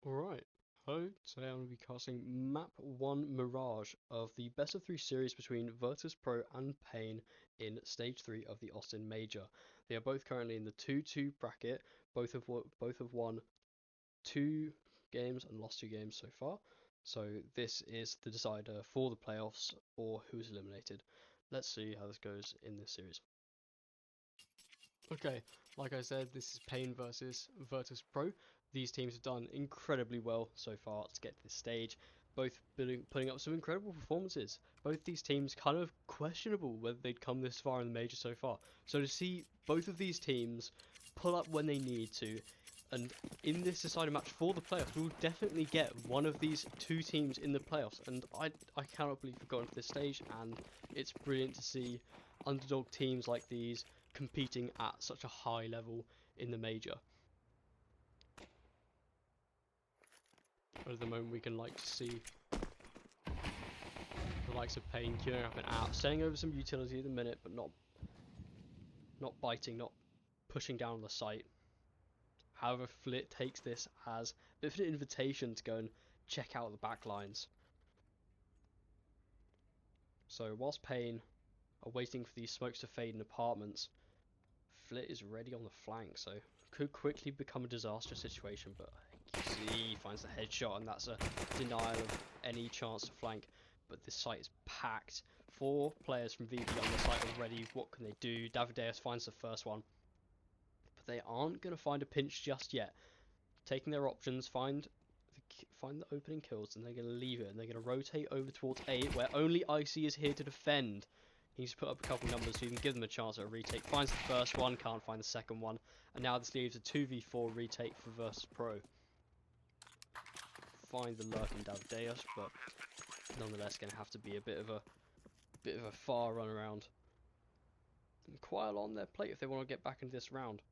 Alright, hello, today I'm going to be casting Map 1 Mirage of the best of 3 series between Virtus Pro and Pain in Stage 3 of the Austin Major. They are both currently in the 2-2 bracket, both have won 2 games and lost 2 games so far, so this is the decider for the playoffs or who is eliminated. Let's see how this goes in this series. Okay, like I said, this is Pain versus Virtus Pro. These teams have done incredibly well so far to get to this stage, both putting up some incredible performances. Both these teams kind of questionable whether they'd come this far in the major so far. So to see both of these teams pull up when they need to, and in this deciding match for the playoffs, we'll definitely get one of these two teams in the playoffs. And I cannot believe we've gotten to this stage, and it's brilliant to see underdog teams like these competing at such a high level in the major. At the moment, we can like to see the likes of Pain queuing up and out, staying over some utility at the minute, but not biting, not pushing down on the site. However, Flit takes this as a bit of an invitation to go and check out the back lines. So whilst Pain are waiting for these smokes to fade in apartments, Flit is ready on the flank, so could quickly become a disastrous situation, but he finds the headshot, and that's a denial of any chance to flank. But this site is packed. 4 players from VP on the site already. What can they do? Davideus finds the first one, but they aren't going to find a pinch just yet. Taking their options, find the opening kills, and they're going to leave it, and they're going to rotate over towards A, where only Icy is here to defend. He needs to put up a couple numbers so you can give them a chance at a retake. Finds the first one, can't find the second one, and now this leaves a 2v4 retake for Virtus Pro. Find the lurking Davideus, but nonetheless going to have to be a bit of a far run around. And quite a lot on their plate if they want to get back into this round.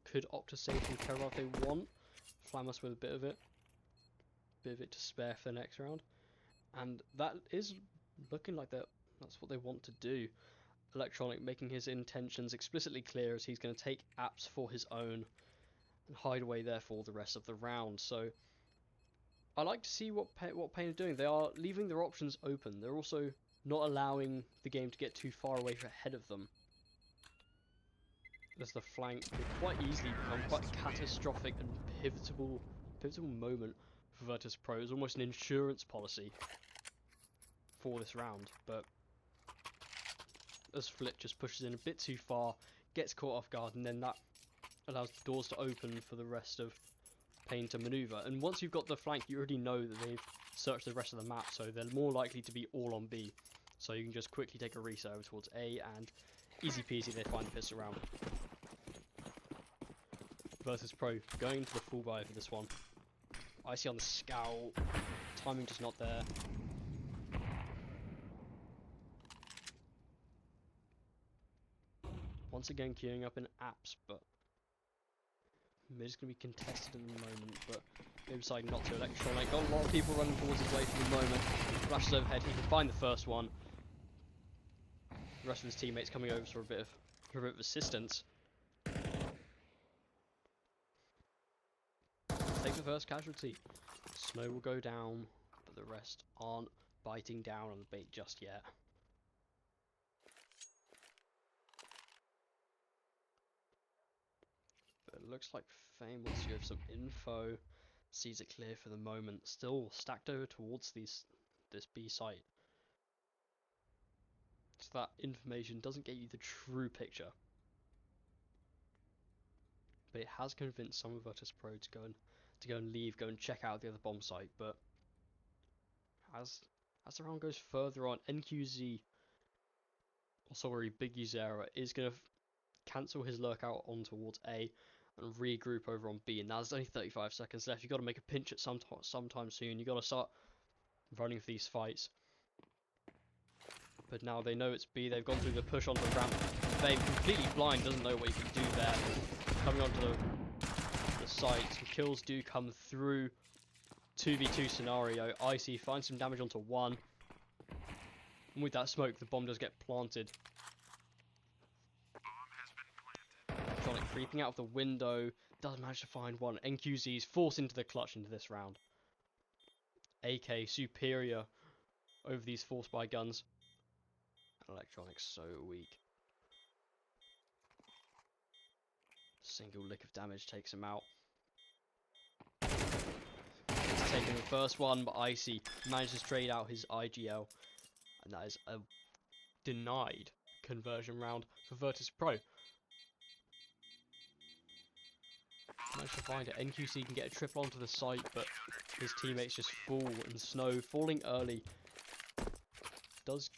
Could opt to save from Terror if they want. Flam us with a bit of it to spare for the next round. And that is looking like that's what they want to do. Electronic making his intentions explicitly clear as he's going to take apps for his own and hide away there for the rest of the round. So I like to see what Pain are doing. They are leaving their options open. They're also not allowing the game to get too far away ahead of them. As the flank could quite easily become quite a catastrophic and pivotal moment for Virtus Pro. It's almost an insurance policy for this round, but as Flit just pushes in a bit too far, gets caught off guard, and then that allows the doors to open for the rest of Pain to maneuver. And once you've got the flank, you already know that they've searched the rest of the map, so they're more likely to be all on B. So you can just quickly take a reset over towards A, and easy peasy they find the pistol round. Virtus Pro going into the full buy for this one. Icy on the scout, timing just not there. Once again queuing up in apps, but mid is going to be contested at the moment, but they decide not to. Electronic got a lot of people running towards his way for the moment. Flashes overhead, he can find the first one. The rest of his teammates coming over for a bit of assistance. Take the first casualty. Snow will go down, but the rest aren't biting down on the bait just yet. But it looks like Fame wants to go for some info. Sees it clear for the moment. Still stacked over towards this B site. So that information doesn't get you the true picture. But it has convinced some of Virtus Pro to go and leave, go and check out the other bomb site. But as the round goes further on, NQZ, also sorry, Big Uzera, is going to cancel his lurkout on towards A and regroup over on B. And now there's only 35 seconds left. You've got to make a pinch at sometime soon. You've got to start running for these fights. But now they know it's B. They've gone through the push onto the ramp. Fame completely blind, doesn't know what he can do there. Coming onto the site, some kills do come through. 2v2 scenario. Icy finds some damage onto one. And with that smoke, the bomb does get planted. Electronic creeping out of the window, does manage to find one. NQZ's forced into the clutch into this round. AK superior over these force buy guns. And Electronic so weak. Single lick of damage takes him out. He's taking the first one, but Icy manages to trade out his IGL. And that is a denied conversion round for Virtus Pro. Managed to find it. NQC can get a triple onto the site, but his teammates just fall, and Snow falling early does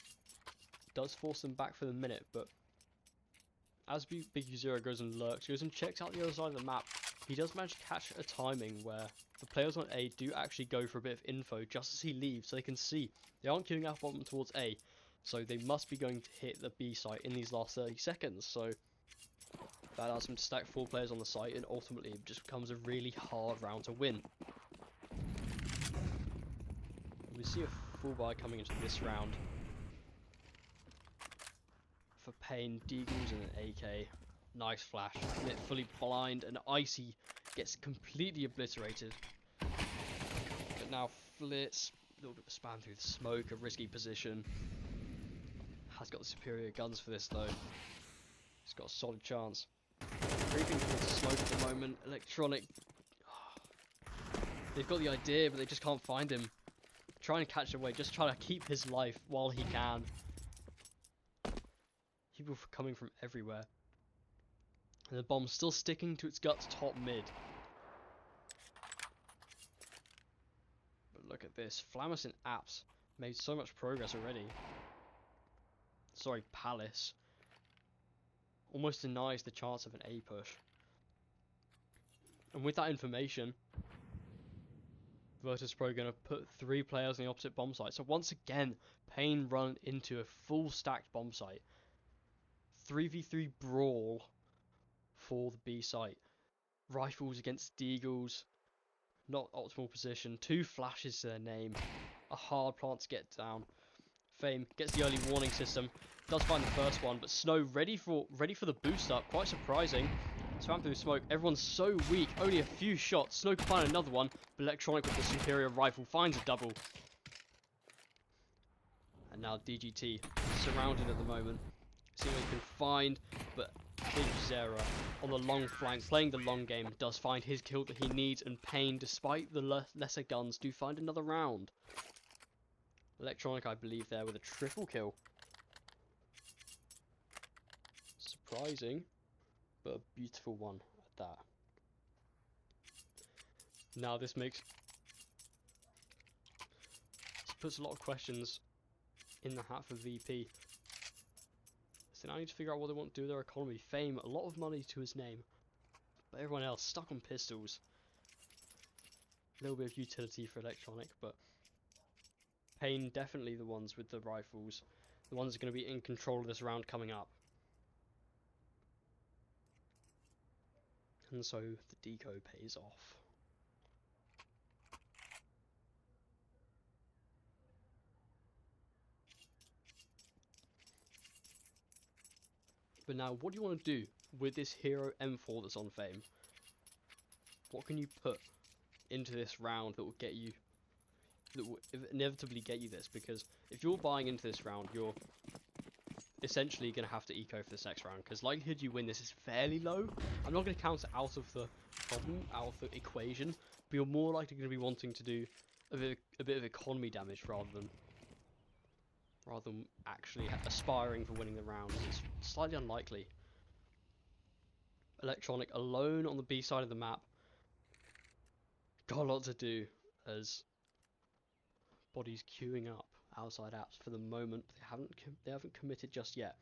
force them back for the minute. But as Big Zero goes and lurks, goes and checks out the other side of the map, he does manage to catch a timing where the players on A do actually go for a bit of info just as he leaves, so they can see they aren't queuing up on towards A, so they must be going to hit the B site in these last 30 seconds. So that allows him to stack 4 players on the site, and ultimately it just becomes a really hard round to win. We see a full buy coming into this round for Pain, Deagles and an AK. Nice flash, Lit fully blind, and Icy gets completely obliterated. But now Flitz, a little bit of spam through the smoke, a risky position. Has got the superior guns for this though. He's got a solid chance. Creeping towards the smoke at the moment. Electronic, they've got the idea, but they just can't find him. Trying to catch away, just trying to keep his life while he can. People coming from everywhere. And the bomb's still sticking to its guts top mid. But look at this. Flamus and Apps made so much progress already. Sorry, Palace. Almost denies the chance of an A push. And with that information, Virtus Pro going to put 3 players on the opposite bomb site. So once again, Pain run into a full stacked bomb site. 3v3 brawl for the B site. Rifles against Deagles. Not optimal position. 2 flashes to their name. A hard plant to get down. Fame gets the early warning system. Does find the first one, but Snow ready for the boost up. Quite surprising. Swam through smoke. Everyone's so weak. Only a few shots. Snow can find another one, but Electronic with the superior rifle finds a double. And now DGT surrounded at the moment. See what he can find, but Big Zera on the long flank, playing the long game, does find his kill that he needs, and Pain, despite the lesser guns, do find another round. Electronic, I believe, there with a triple kill. Surprising, but a beautiful one at that. Now this puts a lot of questions in the hat for VP. So now I need to figure out what they want to do with their economy. Fame, a lot of money to his name, but everyone else stuck on pistols. A little bit of utility for Electronic, but Pain definitely the ones with the rifles, the ones that are going to be in control of this round coming up. And so the deco pays off. But now, what do you want to do with this hero M4 that's on Fame? What can you put into this round that will get you, that will inevitably get you this? Because if you're buying into this round, you're essentially going to have to eco for this next round, because likelihood you win this is fairly low. I'm not going to count it out of the problem, out of the equation, but you're more likely going to be wanting to do a bit of economy damage rather than actually aspiring for winning the round. It's slightly unlikely. Electronic alone on the B side of the map. Got a lot to do as bodies queuing up outside apps for the moment. They haven't committed just yet.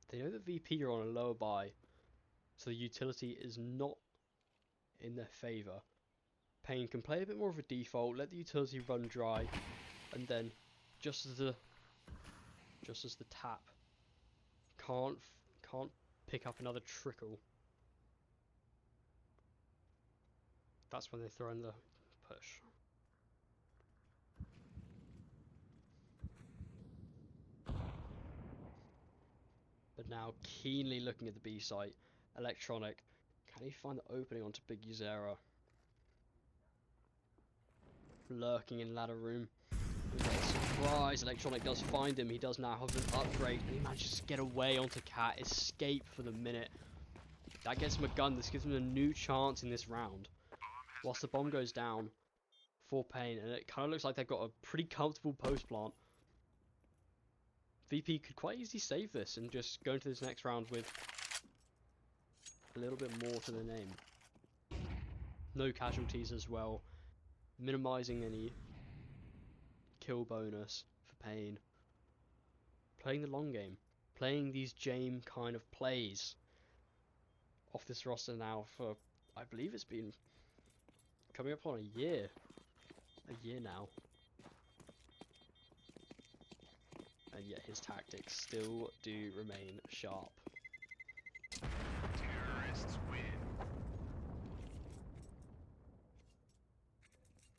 They know that VP are on a lower buy, so the utility is not in their favour. Pain can play a bit more of a default, let the utility run dry, and then just as the tap can't pick up another trickle, that's when they throw in the push. But now keenly looking at the B site, Electronic. Can he find the opening onto Big Uzera? Lurking in ladder room. Surprise! Electronic does find him. He does now have an upgrade, and he manages to get away onto Cat. Escape for the minute. That gets him a gun. This gives him a new chance in this round. Whilst the bomb goes down for Pain, and it kind of looks like they've got a pretty comfortable post plant. VP could quite easily save this and just go into this next round with a little bit more to the name. No casualties as well, minimizing any kill bonus for Pain. Playing the long game, playing these Jame kind of plays off this roster now for, I believe it's been coming up on a year now. And yet his tactics still do remain sharp. Terrorists win.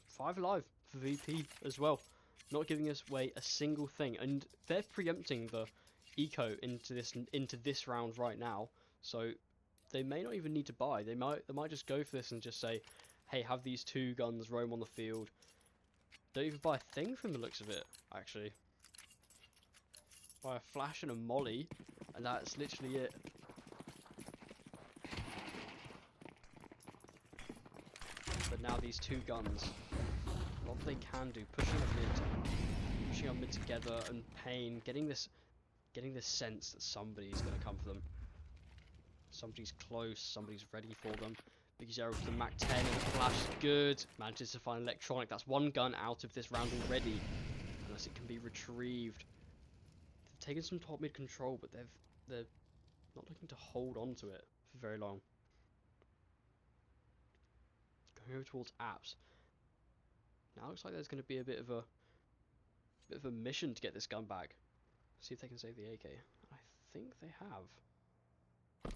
5 alive for VP as well, not giving us away a single thing, and they're preempting the eco into this round right now. So they may not even need to buy. They might just go for this and just say, hey, have these 2 guns roam on the field. Don't even buy a thing from the looks of it, actually. Buy a flash and a molly, and that's literally it. But now these 2 guns, what they can do, pushing up mid together, and Pain getting this sense that somebody's gonna come for them. Somebody's close, somebody's ready for them. Big Zero with the Mac 10 and the flash is good. Manages to find Electronic. That's 1 gun out of this round already, unless it can be retrieved. They've taken some top mid control, but they're not looking to hold on to it for very long. Going over towards apps. Now looks like there's going to be a bit of a mission to get this gun back. See if they can save the AK. I think they have.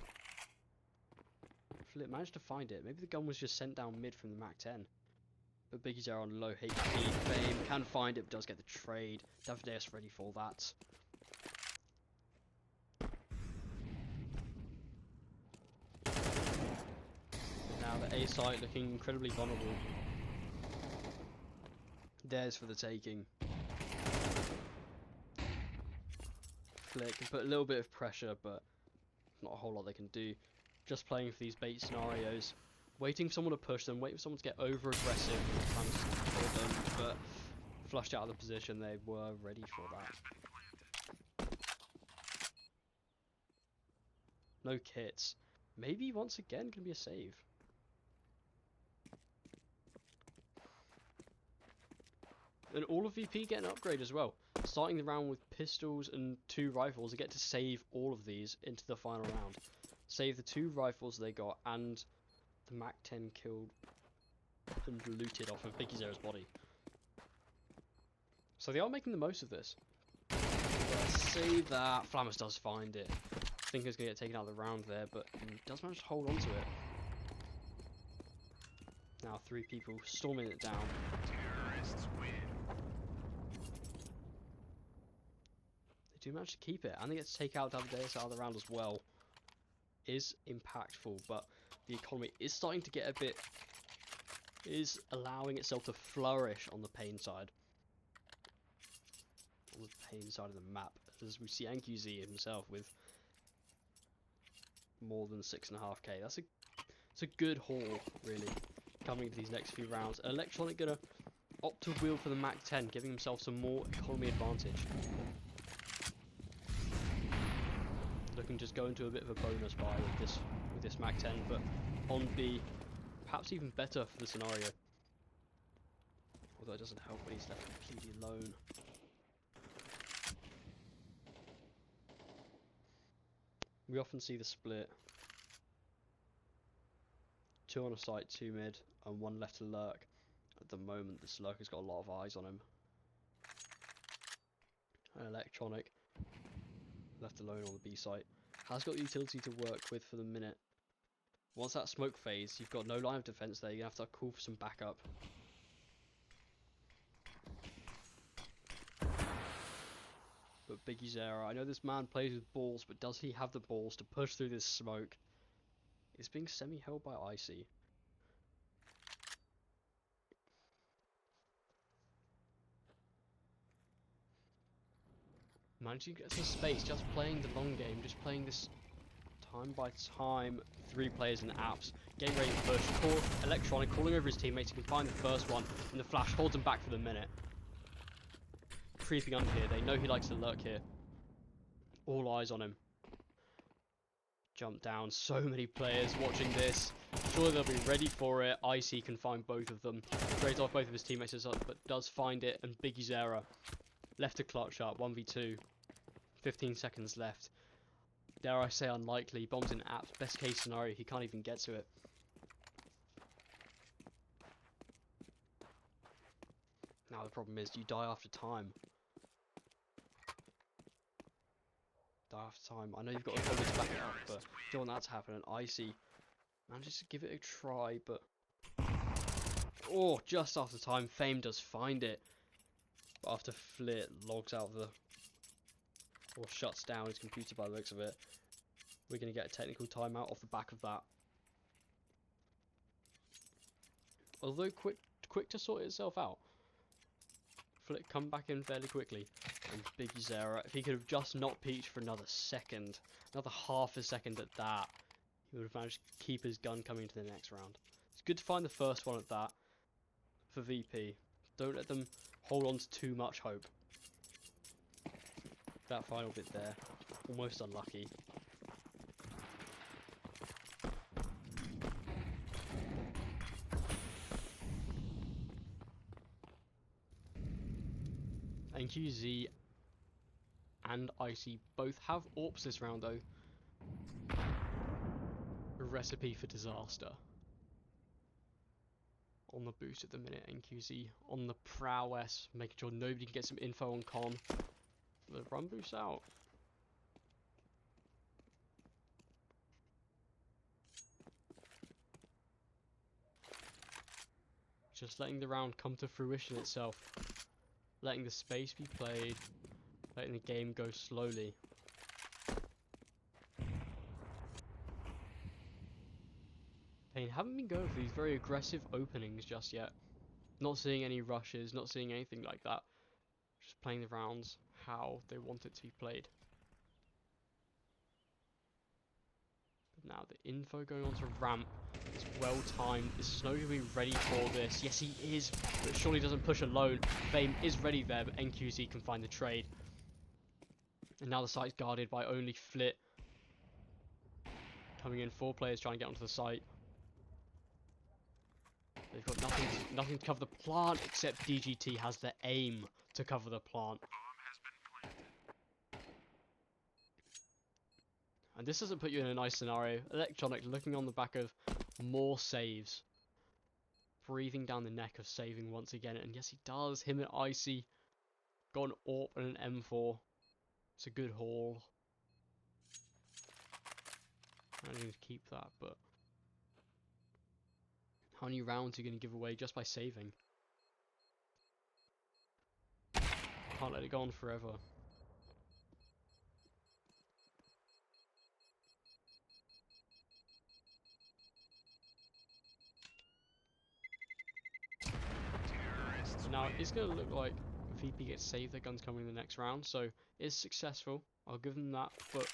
Flip managed to find it. Maybe the gun was just sent down mid from the Mac 10. But Biggie's there on low HP. Fame can find it, but does get the trade. Davideus ready for that. Now the A site looking incredibly vulnerable. There's for the taking. Flick can put a little bit of pressure, but not a whole lot they can do. Just playing for these bait scenarios, waiting for someone to push them, waiting for someone to get over aggressive, trying to control them, but flushed out of the position, they were ready for that. No kits. Maybe once again going to be a save. And all of VP get an upgrade as well. Starting the round with pistols and 2 rifles, they get to save all of these into the final round. Save the 2 rifles they got and the Mac 10 killed and looted off of Biggie Zero's body. So they are making the most of this. But save that. Flammers does find it. I think he's going to get taken out of the round there, but he does manage to hold on to it. Now 3 people storming it down. Terrorists win. They do manage to keep it, and they get to take out Davideus out of the round as well. Is impactful, but the economy is starting to get a bit, is allowing itself to flourish on the Pain side. On the Pain side of the map, as we see NQZ himself with more than 6.5k. It's a good haul, really, coming into these next few rounds. Electronic gonna opt to wheel for the Mac 10, giving himself some more economy advantage. Looking to just go into a bit of a bonus buy with this Mac 10, but on B, perhaps even better for the scenario. Although it doesn't help when he's left completely alone. We often see the split. 2 on a site, 2 mid, and 1 left to lurk. At the moment, this lurker's got a lot of eyes on him. An Electronic, left alone on the B site, has got the utility to work with for the minute. Once that smoke phase, you've got no line of defense there. You have to call for some backup. But Biggie Zera, I know this man plays with balls, but does he have the balls to push through this smoke is being semi-held by Icy. Managing to get some space, just playing the long game, just playing this time by time. 3 players in apps, getting ready to push. Electronic calling over his teammates, he can find the first one, and the flash holds him back for the minute. Creeping under here, they know he likes to lurk here. All eyes on him. Jump down, so many players watching this. Sure, they'll be ready for it. Icy can find both of them. Trades off both of his teammates, but does find it, and Biggie's error. Left to clutch up, 1v2. 15 seconds left. Dare I say unlikely. Bombs in apps. Best case scenario, he can't even get to it. Now the problem is, you die after time. Die after time. I know you've got a comment to back it up, but you don't want that to happen. And Icy manages to give it a try, but... oh, just after time, Fame does find it. But after Flit logs out the... or shuts down his computer by the looks of it, we're going to get a technical timeout off the back of that. Although quick to sort itself out. Flit come back in fairly quickly. And Biggie's error, if he could have just not peeked for another second, another half a second at that, he would have managed to keep his gun coming into the next round. It's good to find the first one at that for VP. Don't let them hold on to too much hope. That final bit there, almost unlucky. NQZ and Icy both have AWPs this round though. A recipe for disaster. On the boost at the minute, NQZ on the prowess, making sure nobody can get some info on Con. The run boost out. Just letting the round come to fruition itself. Letting the space be played. Letting the game go slowly. They haven't been going for these very aggressive openings just yet. Not seeing any rushes, not seeing anything like that. Just playing the rounds how they want it to be played. But now the info going on to ramp is well timed. Is Snow going to be ready for this? Yes, he is, but surely doesn't push alone. Fame is ready there, but NQZ can find the trade. And now the site's guarded by only Flit. Coming in, 4 players trying to get onto the site. They've got nothing to cover the plant, except DGT has the aim to cover the plant. And this doesn't put you in a nice scenario. Electronic looking on the back of more saves. Breathing down the neck of saving once again. And yes, he does. Him and Icy got an AWP and an M4. It's a good haul. I need to keep that, but... how many rounds are you going to give away just by saving? Can't let it go on forever. So now it's going to look like VP gets saved, their guns coming in the next round, so it's successful. I'll give them that, but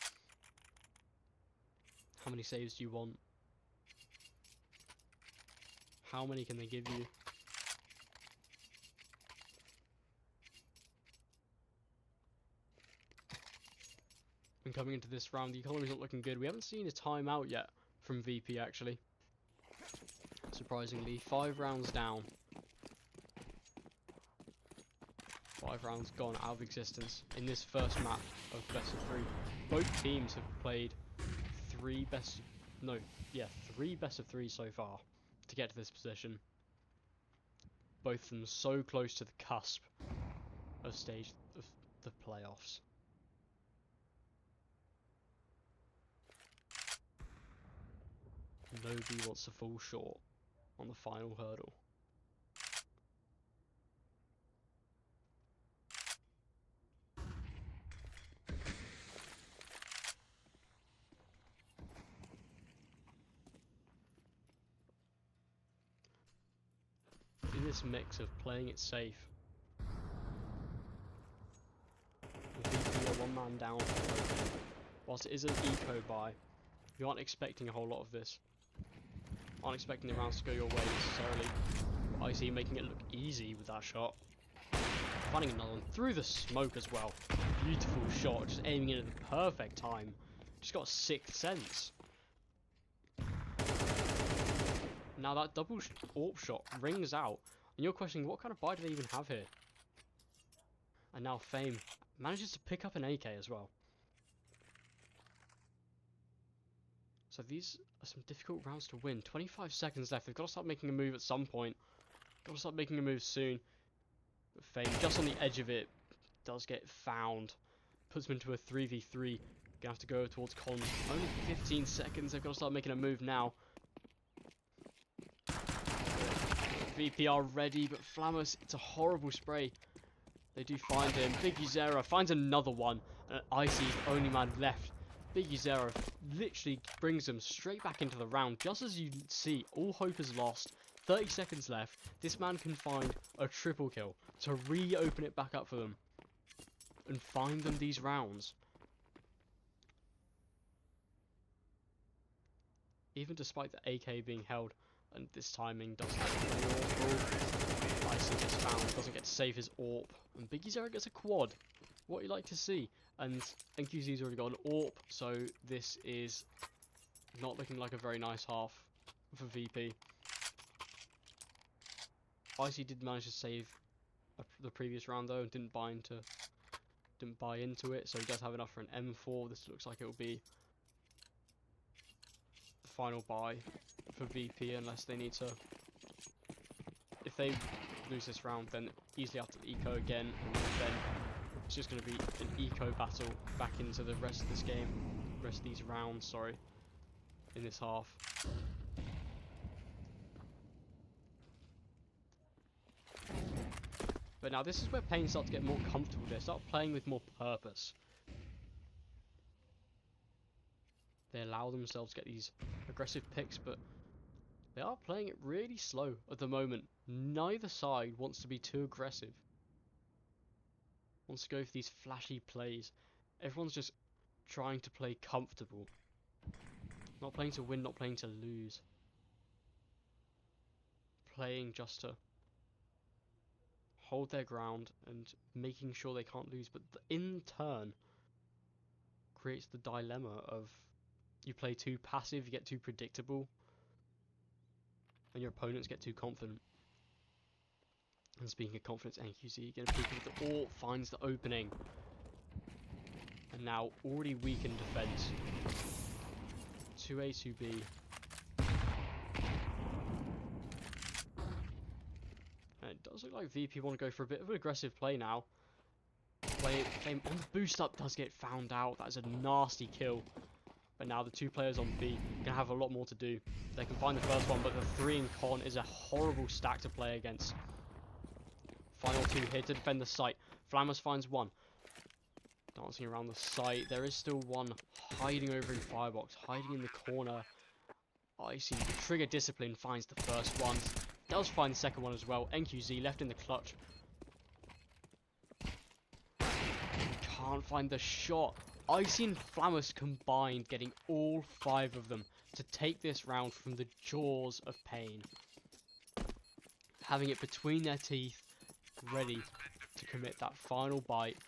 how many saves do you want? How many can they give you? And coming into this round, the economy's not looking good. We haven't seen a timeout yet from VP, actually. Surprisingly, 5 rounds down. 5 rounds gone out of existence in this first map of best of 3. Both teams have played 3 best of 3 so far to get to this position. Both of them so close to the cusp of stage of the playoffs. Nobody wants to fall short on the final hurdle. this mix of playing it safe. VP are one man down. Whilst it is an eco buy, you aren't expecting a whole lot of this. Aren't expecting the rounds to go your way necessarily. But Icy making it look easy with that shot. Finding another one through the smoke as well. Beautiful shot, just aiming in at the perfect time. Just got a sixth sense. Now that double AWP shot rings out, and you're questioning what kind of buy do they even have here? And now Fame manages to pick up an AK as well. So these are some difficult rounds to win. 25 seconds left. They've got to start making a move at some point. Got to start making a move soon. But Fame, just on the edge of it, does get found. Puts him into a 3v3. Gonna have to go towards Con. Only 15 seconds. They've got to start making a move now. VP are ready, but Flamus, it's a horrible spray. They do find him. Biggie Zera finds another one. And Icy's the only man left. Biggie Zera literally brings them straight back into the round. Just as you see, all hope is lost. 30 seconds left. This man can find a triple kill to reopen it back up for them. And find them these rounds. Even despite the AK being held, and this timing does look pretty awful. Icy gets found, doesn't get to save his AWP. And Biggie Zera gets a quad. What you like to see. And NQZ's already got an AWP, so this is not looking like a very nice half for VP. Icy did manage to save the previous round though, and didn't buy into it, so he does have enough for an M4. This looks like it will be the final buy for VP, unless they need to. If they lose this round, then easily after the eco again, and then it's just going to be an eco battle back into the rest of this game, rest of these rounds, sorry, in this half. But now this is where Pain starts to get more comfortable. They start playing with more purpose. They allow themselves to get these aggressive picks, but they are playing it really slow at the moment. Neither side wants to be too aggressive. Wants to go for these flashy plays. Everyone's just trying to play comfortable. Not playing to win, not playing to lose. Playing just to hold their ground and making sure they can't lose, but in turn creates the dilemma of you play too passive, you get too predictable, and your opponents get too confident. And speaking of confidence, NQZ gonna peek with the AWP, finds the opening, and now already weakened defense. 2A, 2B. And it does look like VP want to go for a bit of an aggressive play now. Flame on the boost up does get found out. That is a nasty kill. But now the two players on B are going to have a lot more to do. They can find the first one, but the 3 in Con is a horrible stack to play against. Final 2 here to defend the site. Flammers finds one. Dancing around the site. There is still one hiding over in Firebox, hiding in the corner. Icy, Trigger Discipline finds the first one. Does find the second one as well. NQZ left in the clutch. Can't find the shot. Icy and Flamus combined, getting all 5 of them to take this round from the jaws of Pain. Having it between their teeth, ready to commit that final bite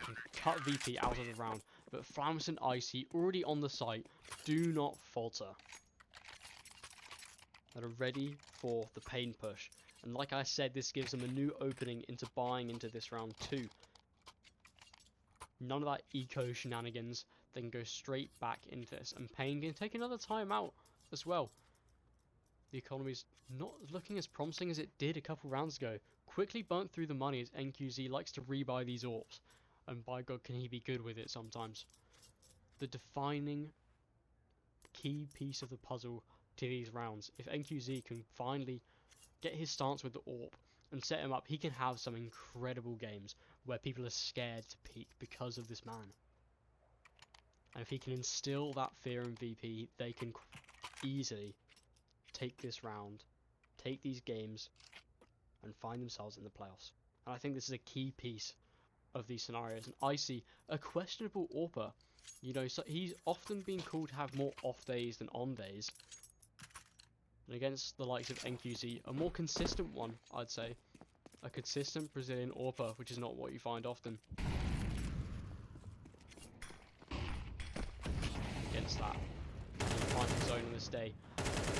and cut VP out of the round. But Flamus and Icy, already on the site, do not falter. That are ready for the Pain push. And like I said, this gives them a new opening into buying into this round 2. None of that eco shenanigans. They can go straight back into this. And Pain can take another time out as well. The economy's not looking as promising as it did a couple rounds ago. Quickly burnt through the money as NQZ likes to rebuy these AWPs. And by God, can he be good with it sometimes. The defining key piece of the puzzle to these rounds. If NQZ can finally get his stance with the AWP and set him up, he can have some incredible games where people are scared to peek because of this man. And if he can instill that fear in VP, they can easily take this round, take these games, and find themselves in the playoffs. And I think this is a key piece of these scenarios. And I see a questionable AWPer. You know, so he's often been called to have more off days than on days. And against the likes of NQZ, a more consistent one, I'd say. A consistent Brazilian AWPer, which is not what you find often. Against that, he finds his own on this day.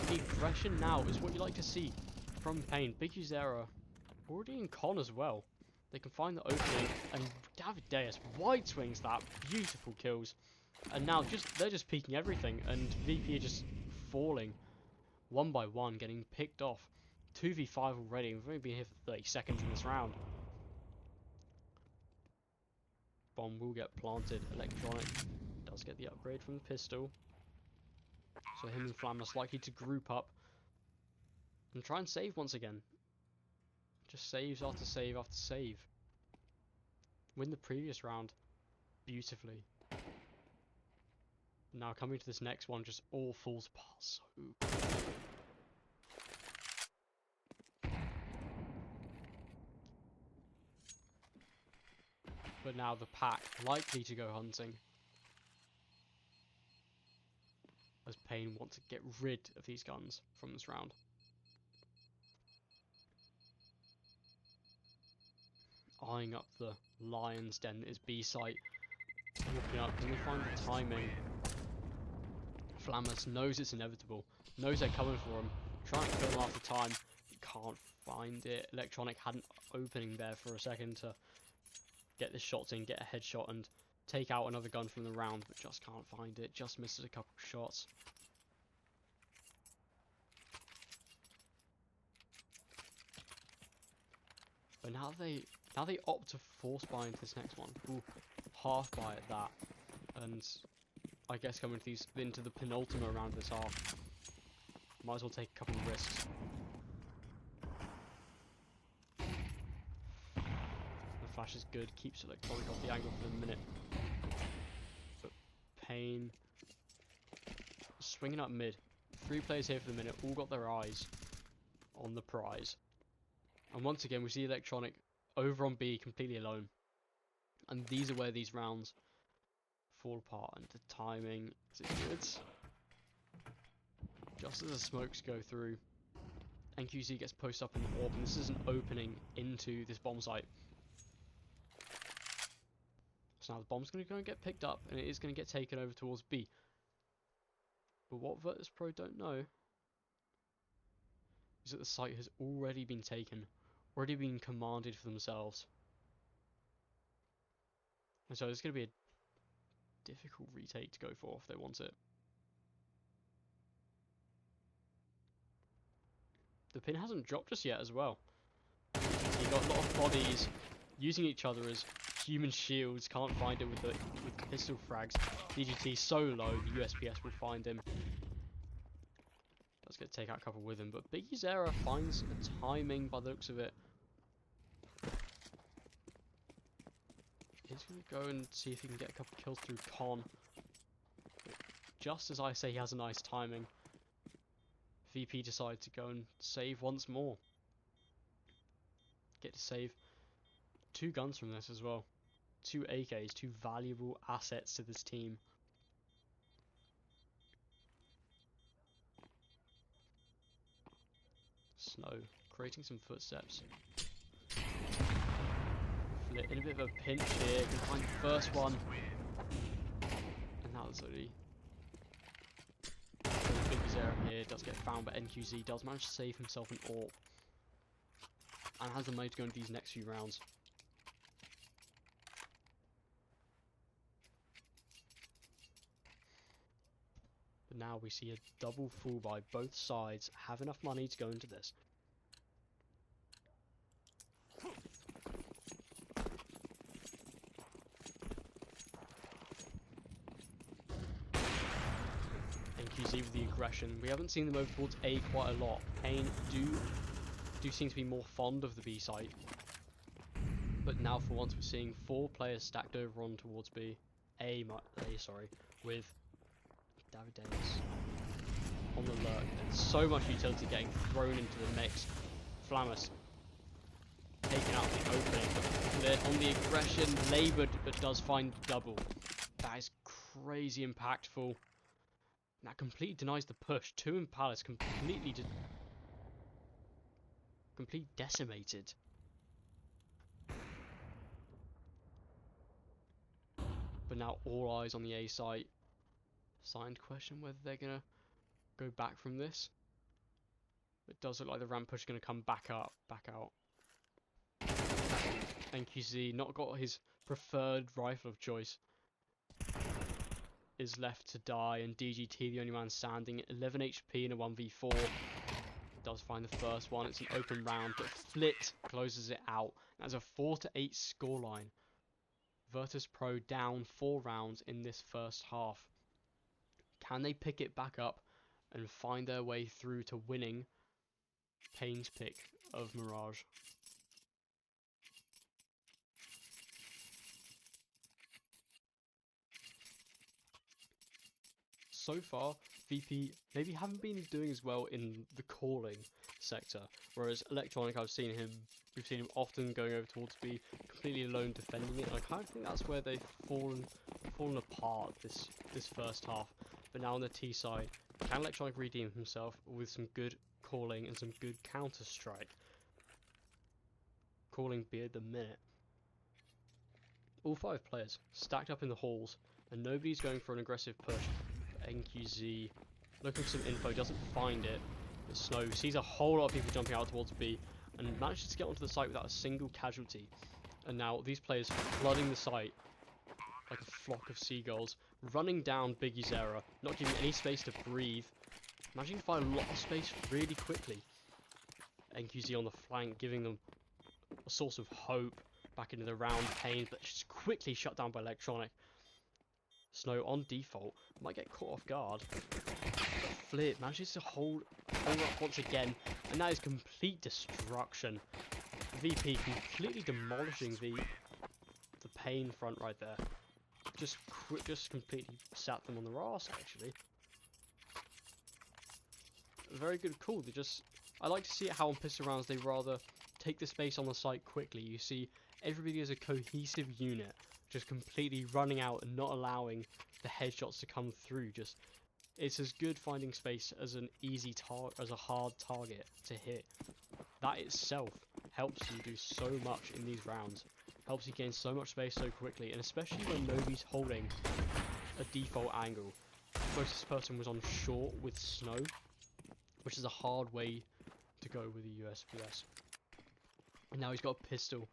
The aggression now is what you like to see from Pain. Big Uzera already in con as well. They can find the opening, and David Deus wide swings that. Beautiful kills. And now they're just peeking everything, and VP are just falling one by one, getting picked off. 2v5 already. We've only been here for 30 seconds in this round. Bomb will get planted. Electronic does get the upgrade from the pistol. So him and Flammus likely to group up and try and save once again. Just saves after save after save. Win the previous round beautifully. Now coming to this next one, just all falls apart so but now the pack likely to go hunting, as Pain want to get rid of these guns from this round. Eyeing up the Lion's Den that is B site. Walking up, and we find the timing. Flammus knows it's inevitable, knows they're coming for him, trying to kill them after time, can't find it. Electronic had an opening there for a second to get the shots in, get a headshot and take out another gun from the round, but just can't find it, just misses a couple shots. But now they opt to force buy into this next one. Ooh, half buy at that, and I guess coming into the penultimate round of this half, might as well take a couple of risks. The flash is good, keeps Electronic off the angle for the minute. But Pain swinging up mid. 3 players here for the minute, all got their eyes on the prize. And once again, we see Electronic over on B completely alone. And these are where these rounds fall apart, and the timing is it good? Just as the smokes go through, NQZ gets posted up in the orb, and this is an opening into this bomb site. So now the bomb's going to go and get picked up, and it is going to get taken over towards B. But what Virtus Pro don't know is that the site has already been taken, already been commanded for themselves. And so it's going to be a difficult retake to go for if they want it. The pin hasn't dropped just yet as well. You got a lot of bodies using each other as human shields, can't find it with the pistol frags. DGT so low, the USPS will find him. Let's get to take out a couple with him, but Big Uzera finds a timing by the looks of it. He's going to go and see if he can get a couple kills through Con. But just as I say he has a nice timing, VP decides to go and save once more. Get to save 2 guns from this as well. 2 AKs, 2 valuable assets to this team. Snow, creating some footsteps. Flit in a bit of a pinch here, can find the first one. And that was only Big Uzera here, does get found, but NQZ does manage to save himself an AWP. And has the money to go into these next few rounds. But now we see a double full buy. Both sides have enough money to go into this. NQZ with the aggression. We haven't seen them over towards A quite a lot. Pain do seem to be more fond of the B site. But now for once we're seeing 4 players stacked over on towards B. With David Davis on the lurk. There's so much utility getting thrown into the mix. Flammus taken out of the opening. But on the aggression, laboured, but does find the double. That is crazy impactful. And that completely denies the push. 2 in Palace completely decimated. But now all eyes on the A site. Starting to question whether they're going to go back from this. It does look like the ramp push is going to come back out. NQZ not got his preferred rifle of choice. Is left to die, and DGT the only man standing. 11 HP in a 1v4. Does find the first one. It's an open round, but Flit closes it out. That's a 4-8 scoreline. Virtus Pro down 4 rounds in this first half. Can they pick it back up and find their way through to winning Payne's pick of Mirage? So far, VP maybe haven't been doing as well in the calling sector, whereas Electronic, we've seen him often going over towards B, completely alone defending it. And I kind of think that's where they've fallen apart this first half. But now on the T side, can Electronic redeem himself with some good calling and some good counter strike? Calling B at the minute. All 5 players stacked up in the halls, and nobody's going for an aggressive push. NQZ looking for some info, doesn't find it. But Snow sees a whole lot of people jumping out towards B and manages to get onto the site without a single casualty. And now these players flooding the site like a flock of seagulls, running down Biggie Zera, not giving any space to breathe, managing to find a lot of space really quickly. NQZ on the flank, giving them a source of hope back into the round. Payne, but just quickly shut down by Electronic. Snow on default might get caught off guard. Flit manages to hold up once again, and that is complete destruction. VP completely demolishing the Payne front right there. Just completely sat them on the arse, actually. Very good call. I like to see it how on pistol rounds they rather take the space on the site quickly. You see everybody as a cohesive unit, just completely running out and not allowing the headshots to come through. It's as good finding space as a hard target to hit. That itself helps you do so much in these rounds. Helps you gain so much space so quickly, and especially when nobody's holding a default angle. The closest person was on short with Snow, which is a hard way to go with a USPS. And now he's got a pistol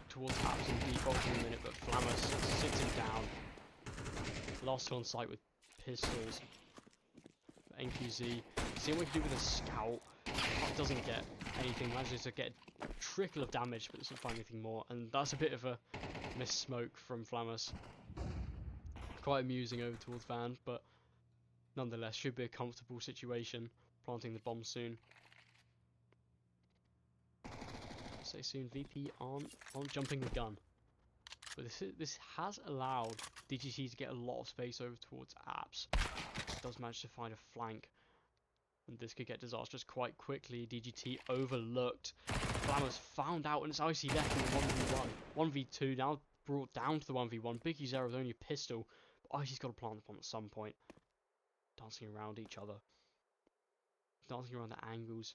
towards Apps and default in a minute, but Flammer sits him down. Last on site with pistols. NQZ, seeing what he can do with a scout. Doesn't get anything, manages to get a trickle of damage, but doesn't find anything more. And that's a bit of a missed smoke from Flammers. Quite amusing over towards Van, but nonetheless, should be a comfortable situation. Planting the bomb soon. Say soon, VP aren't jumping the gun. But this has allowed DGT to get a lot of space over towards Apps. Does manage to find a flank. And this could get disastrous quite quickly. DGT overlooked. Flammers found out, and it's Icy left in the 1v1. 1v2 now brought down to the 1v1. Biggie Zero with only a pistol. But Icy's got to plant the bomb at some point. Dancing around each other. Dancing around the angles.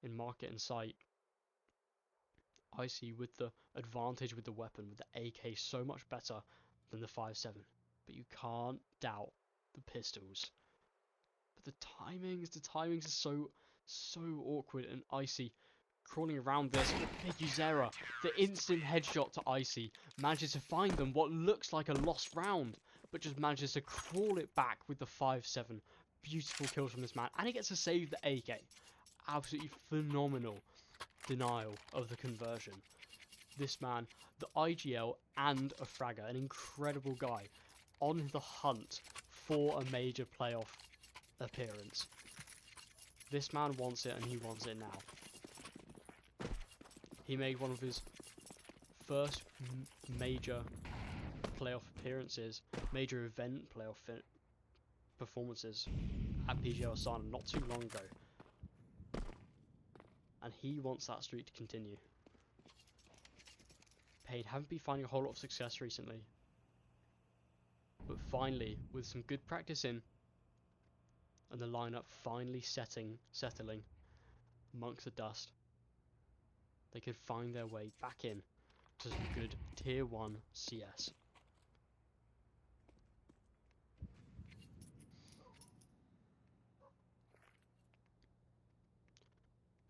In market and sight. Icy with the advantage with the weapon, with the AK so much better than the 5.7. But you can't doubt the pistols. But the timings are so awkward, and Icy crawling around this. Big Zera, the instant headshot to Icy, manages to find them what looks like a lost round, but just manages to crawl it back with the 5.7. Beautiful kills from this man, and he gets to save the AK. Absolutely phenomenal denial of the conversion. This man, the IGL and a fragger, an incredible guy, on the hunt for a major playoff appearance. This man wants it, and he wants it now. He made one of his first major playoff appearances, major event playoff performances at PGL Astana not too long ago. and he wants that streak to continue. Pain haven't been finding a whole lot of success recently, but finally, with some good practice in, and the lineup finally settling amongst the dust, they could find their way back in to some good Tier 1 CS.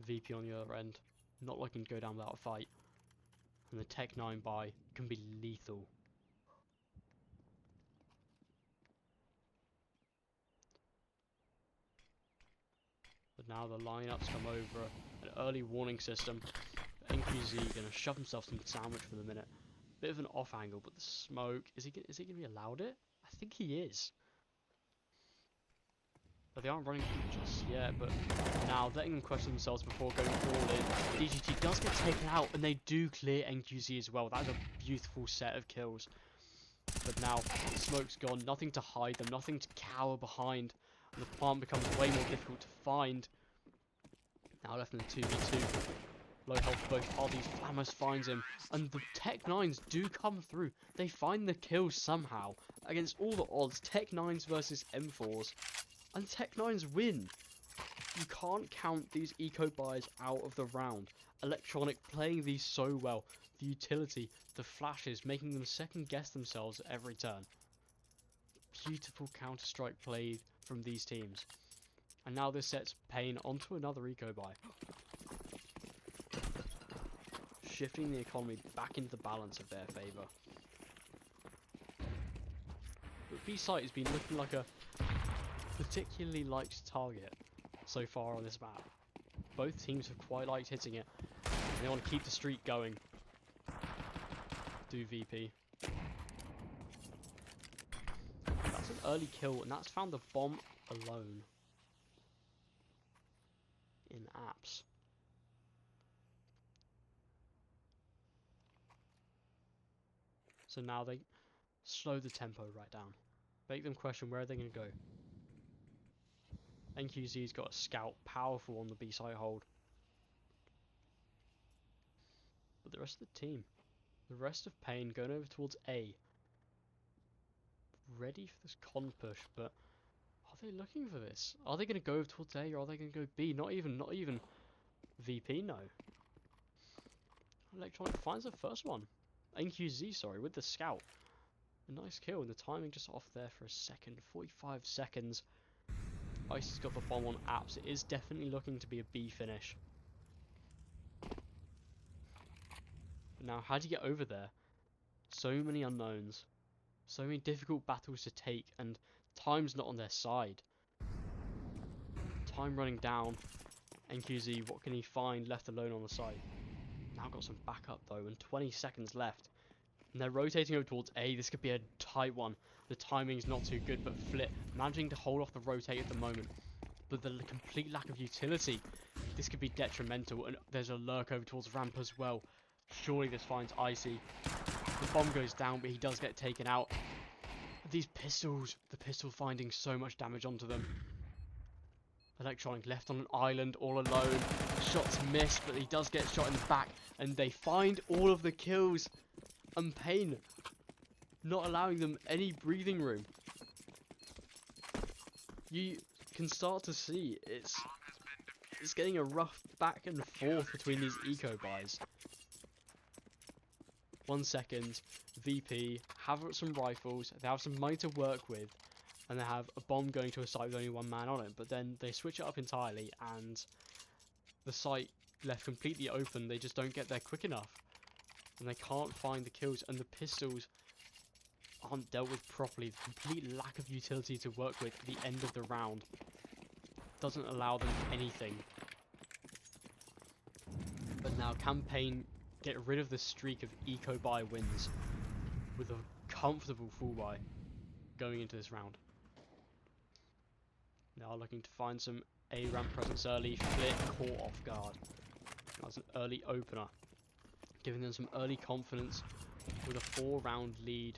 VP on the other end, not looking to go down without a fight, and the Tech 9 buy can be lethal. But now the lineups come over, an early warning system. NQZ going to shove himself some sandwich for the minute. Bit of an off angle, but the smoke, is he going to be allowed it? I think he is. But they aren't running just yet, but now letting them question themselves before going all in. DGT does get taken out, and they do clear NQZ as well. That is a beautiful set of kills. But now the smoke's gone, nothing to hide them, nothing to cower behind. And the plant becomes way more difficult to find. Now left in the 2v2. Low health for both parties. Flamos finds him. And the Tech 9s do come through. They find the kills somehow. Against all the odds, Tech 9s versus M4s. And Tech 9s win. You can't count these eco buys out of the round. Electronic playing these so well. The utility, the flashes, making them second guess themselves at every turn. Beautiful Counter-Strike played from these teams. And now this sets Pain onto another eco buy. Shifting the economy back into the balance of their favour. But B-Site has been looking like a particularly liked target so far on this map. Both teams have quite liked hitting it, and they want to keep the streak going. Do VP. That's an early kill, and that's found the bomb alone in apps. So now they slow the tempo right down. Make them question where are they going to go. NQZ's got a scout, powerful on the B side hold. But the rest of the team, the rest of Pain going over towards A. Ready for this con push, but are they looking for this? Are they going to go over towards A or are they going to go B? Not even VP, no. Electronic finds the first one. NQZ, sorry, with the scout. A nice kill, and the timing just off there for a second. 45 seconds. Ice has got the bomb on apps. It is definitely looking to be a B finish. But now, how do you get over there? So many unknowns. So many difficult battles to take, and time's not on their side. Time running down. NQZ, what can he find left alone on the side? Now got some backup though, and 20 seconds left. And they're rotating over towards A. This could be a tight one. The timing's not too good, but Flit managing to hold off the rotate at the moment. But the complete lack of utility, this could be detrimental. And there's a lurk over towards ramp as well. Surely this finds Icy. The bomb goes down, but he does get taken out. These pistols, the pistol finding so much damage onto them. Electronic left on an island all alone. Shots missed, but he does get shot in the back. And they find all of the kills. And Pain not allowing them any breathing room. You can start to see it's getting a rough back and forth between these eco buys. 1 second, VP have some rifles, they have some money to work with, and they have a bomb going to a site with only one man on it, but then they switch it up entirely and the site left completely open. They just don't get there quick enough. And they can't find the kills, and the pistols aren't dealt with properly. The complete lack of utility to work with at the end of the round doesn't allow them anything. But now Campaign get rid of the streak of eco buy wins with a comfortable full buy going into this round. Now looking to find some A ramp presence early. Flit caught off guard. That's an early opener, giving them some early confidence with a 4-round lead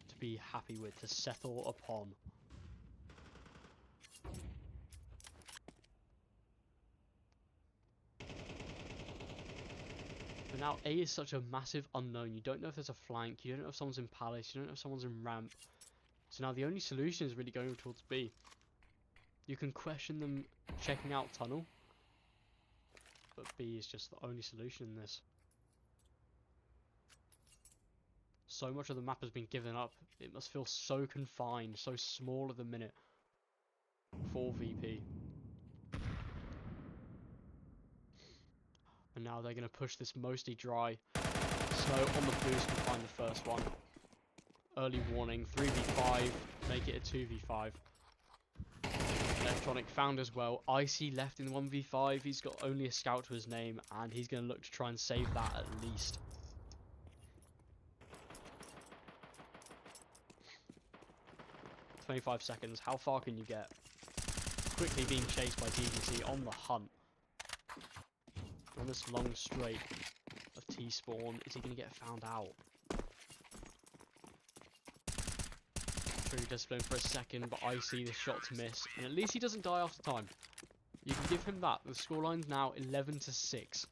to be happy with, to settle upon. And now A is such a massive unknown. You don't know if there's a flank, you don't know if someone's in Palace, you don't know if someone's in Ramp. So now the only solution is really going towards B. You can question them checking out Tunnel, but B is just the only solution in this. So much of the map has been given up. It must feel so confined, so small at the minute for VP. And now they're going to push this mostly dry. Snow on the boost can find the first one. Early warning, 3v5, make it a 2v5. Electronic found as well. Icy left in 1v5. He's got only a scout to his name, and he's going to look to try and save that at least. "25 seconds. How far can you get?" Quickly being chased by DGT on the hunt. On this long straight of T-spawn, is he going to get found out? True discipline for a second, but I see the shots miss, and at least he doesn't die after time. You can give him that. The scoreline's now 11-6.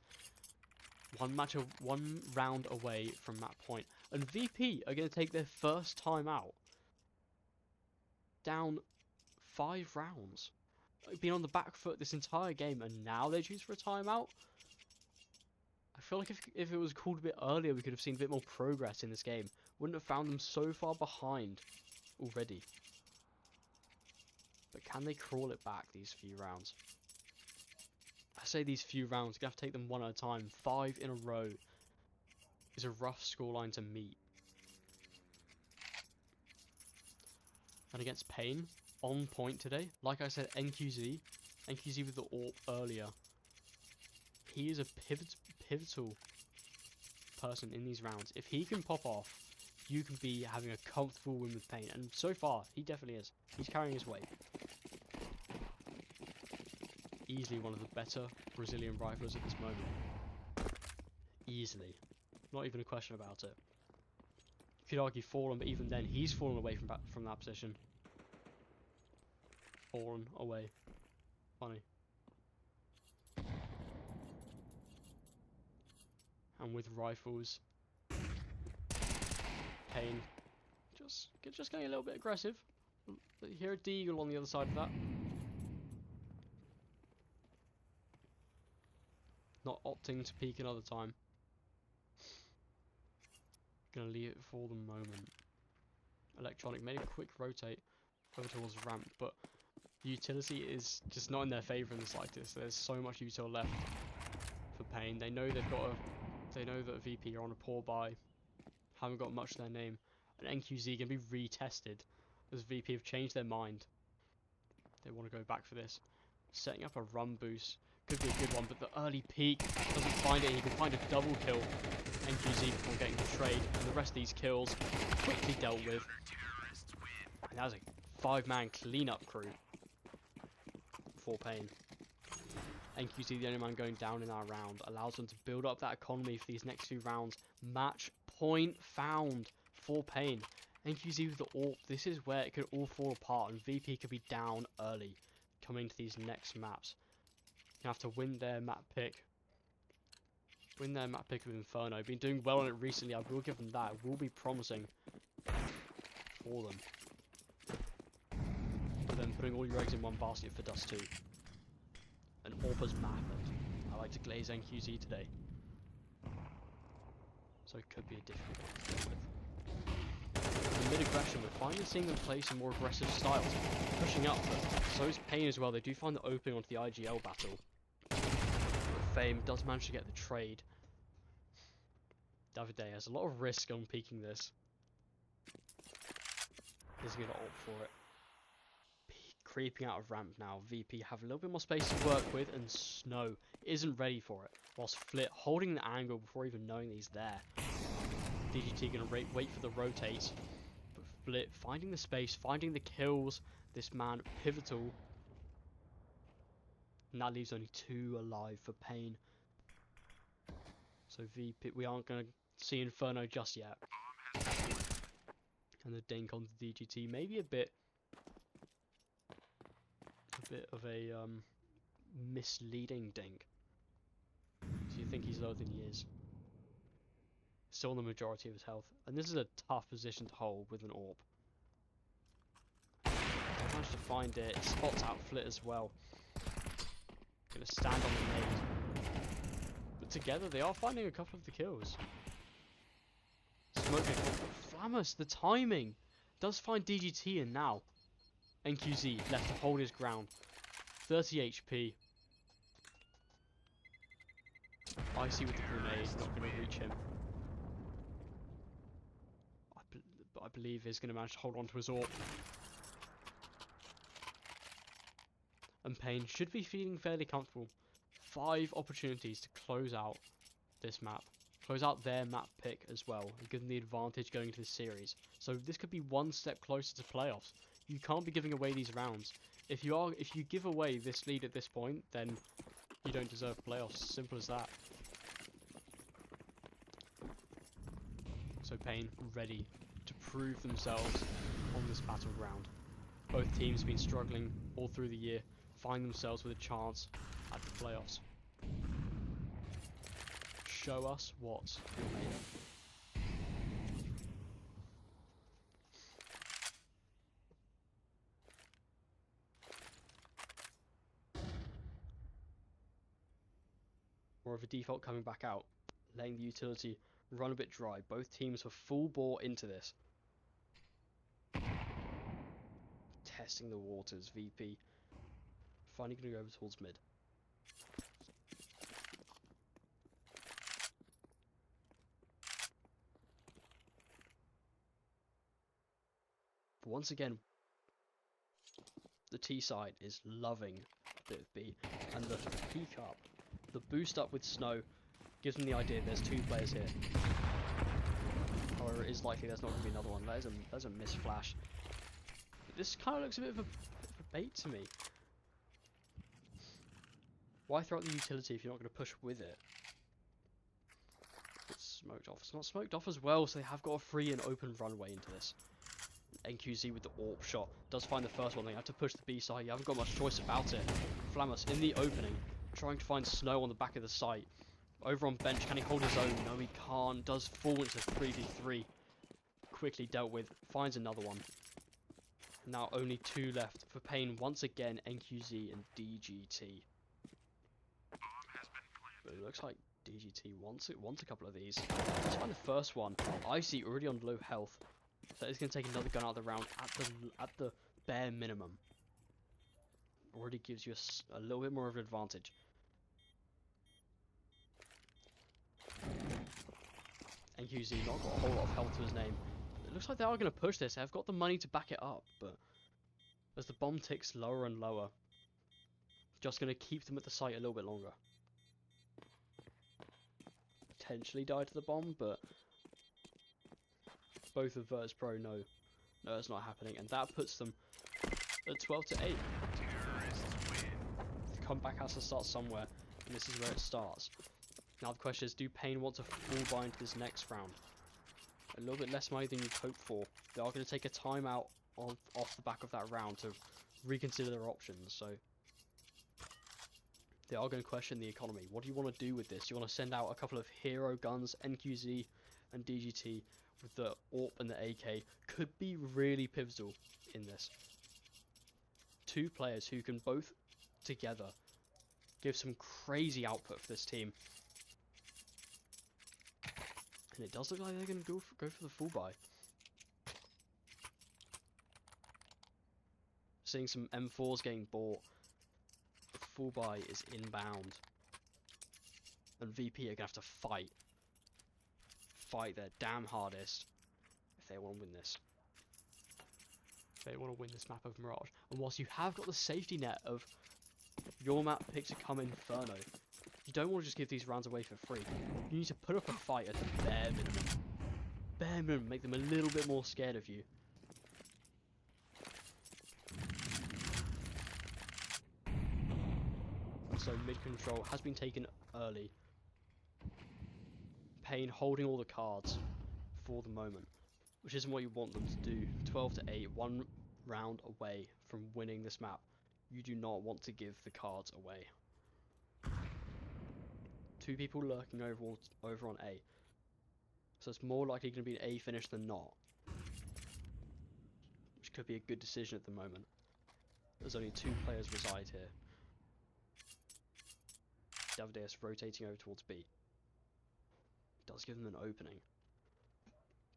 One round away from that point, and VP are going to take their first time out. Down 5 rounds. They've been on the back foot this entire game, and now they choose for a timeout. I feel like if it was called a bit earlier, we could have seen a bit more progress in this game. Wouldn't have found them so far behind already. But can they crawl it back these few rounds? I say these few rounds, you're going to have to take them one at a time. 5 in a row is a rough scoreline to meet. And against Pain, on point today. Like I said, NQZ with the AWP earlier. He is a pivotal person in these rounds. If he can pop off, you can be having a comfortable win with Pain. And so far, he definitely is. He's carrying his weight. Easily one of the better Brazilian riflers at this moment. Easily. Not even a question about it. You could argue Fallen, but even then, he's fallen away from that position. Fallen away. Funny. And with rifles, Pain just getting a little bit aggressive. You hear a Deagle on the other side of that. Not opting to peek another time. Gonna leave it for the moment. Electronic made a quick rotate over towards ramp, but the utility is just not in their favour in the slightest. There's so much util left for Pain. They know they know that VP are on a poor buy, haven't got much to their name, and NQZ gonna be retested as VP have changed their mind. They want to go back for this, setting up a run boost. Could be a good one, but the early peak doesn't find it. He can find a double kill. NQZ before getting the trade, and the rest of these kills quickly dealt with. And that was a 5-man cleanup crew for Pain. NQZ, the only man going down in our round, allows them to build up that economy for these next few rounds. Match point found for Pain. NQZ with the AWP. This is where it could all fall apart, and VP could be down early coming to these next maps. You have to win their map pick. Win their map pick with Inferno. Been doing well on it recently. I will give them that. It will be promising for them. But then putting all your eggs in one basket for Dust 2. And Orpa's map. I like to glaze NQZ today. So it could be a difficult one to deal with. In mid-aggression, we're finally seeing them play some more aggressive styles. Pushing up, but so is Pain as well. They do find the opening onto the IGL battle. Fame does manage to get the trade. Davide has a lot of risk on peeking this. He's going to opt for it. Creeping out of ramp now. VP have a little bit more space to work with, and Snow isn't ready for it. Whilst Flit holding the angle before even knowing he's there. DGT going to wait for the rotates. But Flit finding the space, finding the kills. This man pivotal. And that leaves only 2 alive for Pain. So VP, we aren't going to see Inferno just yet. And the dink on the DGT, maybe a bit of a misleading dink. So you think he's lower than he is. still on the majority of his health. And this is a tough position to hold with an AWP. Managed to find it. It spots out Flit as well. Gonna stand on the nade. But together they are finding a couple of the kills. Smoking. Flamus, the timing! Does find DGT in now. NQZ left to hold his ground. 30 HP. Icy with the grenade, not going to reach him. But I believe he's going to manage to hold on to his AWP. And Payne should be feeling fairly comfortable. 5 opportunities to close out this map. Close out their map pick as well, and give them the advantage going into this series. So this could be one step closer to playoffs. You can't be giving away these rounds. If you give away this lead at this point, then you don't deserve playoffs. Simple as that. So Payne ready to prove themselves on this battleground. Both teams have been struggling all through the year, find themselves with a chance at the playoffs. Show us what you're made of. More of a default coming back out, letting the utility run a bit dry. Both teams were full bore into this. Testing the waters, VP. Finally going to go over towards mid. But once again, the T side is loving a bit of B. And the peek up, the boost up with snow, gives them the idea there's 2 players here. However, it is likely there's not going to be another one. There's a miss flash. This kind of looks a bit of a bait to me. Why throw out the utility if you're not going to push with it? It's smoked off. It's not smoked off as well, so they have got a free and open runway into this. NQZ with the AWP shot does find the first one. They have to push the B side. You haven't got much choice about it. Flamus in the opening, trying to find snow on the back of the site. Over on bench, can he hold his own? No, he can't. Does fall into 3v3. Quickly dealt with. Finds another one. Now only 2 left for Payne. Once again, NQZ and DGT. But it looks like DGT wants a couple of these. Let's find the first one. Icy already on low health. So he's going to take another gun out of the round at the bare minimum. Already gives you a little bit more of an advantage. NQZ not got a whole lot of health to his name. It looks like they are going to push this. They've got the money to back it up, but as the bomb ticks lower and lower, just going to keep them at the site a little bit longer. Potentially die to the bomb, but both of Virtus Pro know it's not happening, and that puts them at 12 to 8. The comeback has to start somewhere, and this is where it starts. Now the question is, do Payne want to full buy into this next round? A little bit less money than you'd hope for. They are going to take a timeout off the back of that round to reconsider their options, so they are going to question the economy. What do you want to do with this? You want to send out a couple of hero guns, NQZ and DGT, with the AWP and the AK, could be really pivotal in this. 2 players who can both together give some crazy output for this team. And it does look like they're going to go for the full buy. Seeing some M4s getting bought. The full buy is inbound. And VP are going to have to fight their damn hardest if they want to win this. If they want to win this map of Mirage. And whilst you have got the safety net of your map pick to come Inferno, you don't want to just give these rounds away for free. You need to put up a fight at the bare minimum. Bare minimum, make them a little bit more scared of you. So mid control has been taken early. Payne holding all the cards for the moment, which isn't what you want them to do. 12 to 8, 1 round away from winning this map. You do not want to give the cards away. 2 people lurking over on A. So it's more likely going to be an A finish than not. Which could be a good decision at the moment. There's only 2 players reside here. Davideus rotating over towards B. Does give them an opening.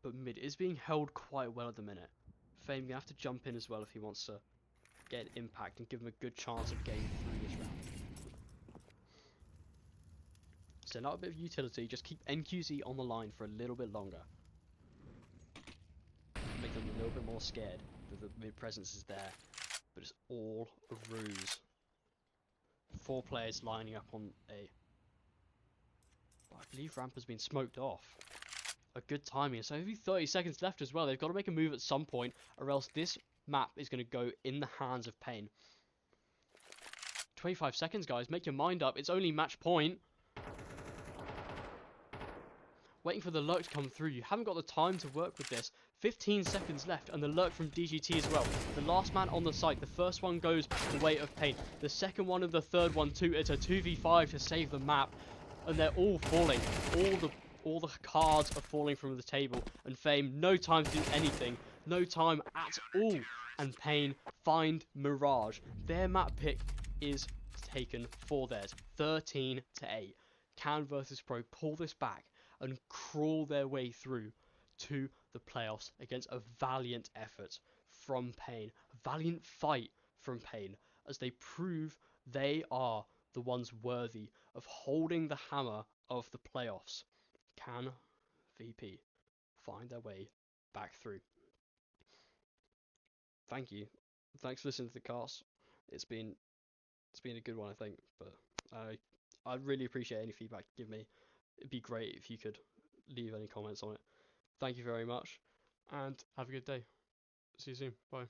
But mid is being held quite well at the minute. Fame gonna have to jump in as well if he wants to get an impact and give him a good chance of getting through this round. So not a bit of utility, just keep NQZ on the line for a little bit longer. Make them a little bit more scared that the mid presence is there. But it's all a ruse. 4 players lining up on A. But I believe ramp has been smoked off. A good timing. So only 30 seconds left as well. They've got to make a move at some point, or else this map is going to go in the hands of Pain. 25 seconds, guys. Make your mind up. It's only match point. Waiting for the lurk to come through. You haven't got the time to work with this. 15 seconds left, and the lurk from DGT as well. The last man on the site. The first one goes the way of Pain. The second one and the third one too. It's a 2v5 to save the map, and they're all falling. All the cards are falling from the table, and Fame, no time to do anything. No time at all. And Pain find Mirage. Their map pick is taken for theirs. 13-8. Can versus Pro pull this back and crawl their way through to the playoffs against a valiant effort from Pain. A valiant fight from Pain as they prove they are the ones worthy of holding the hammer of the playoffs. Can VP find their way back through? Thank you. Thanks for listening to the cast. It's been a good one, I think, but I'd really appreciate any feedback you give me. It'd be great if you could leave any comments on it. Thank you very much, and have a good day. See you soon. Bye.